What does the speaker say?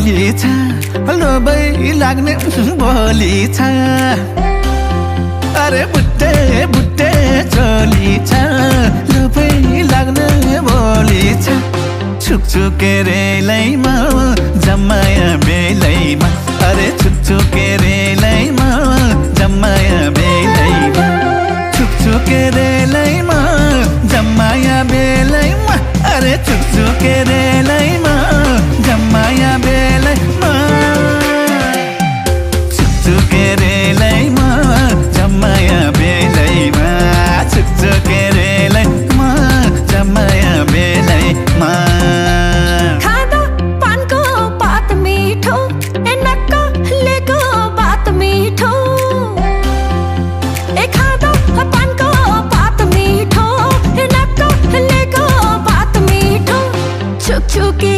बोली छ लोभै लाग्ने बोली छ अरे बुट्टे बुट्टे चोली छ लोभै लाग्ने बोली छ छुकछुके रेलैमा जम्माया बेलैमा अरे छुकछुके रेलैमा जम्माया बेलैमा छुकछुके रेलैमा जम्माया बेलैमा अरे छुकछुके रेलैमा जम्माया बेलैमा छुकछुके रेलैमा जम्माया बेलैमा छुकछुके रेलैमा जम्माया बेलैमा खाँदा पानको पात मिठो नक्कलेको बात मिठो खाँदा पानको पात मिठो नक्कलेको बात मिठो छुकछुके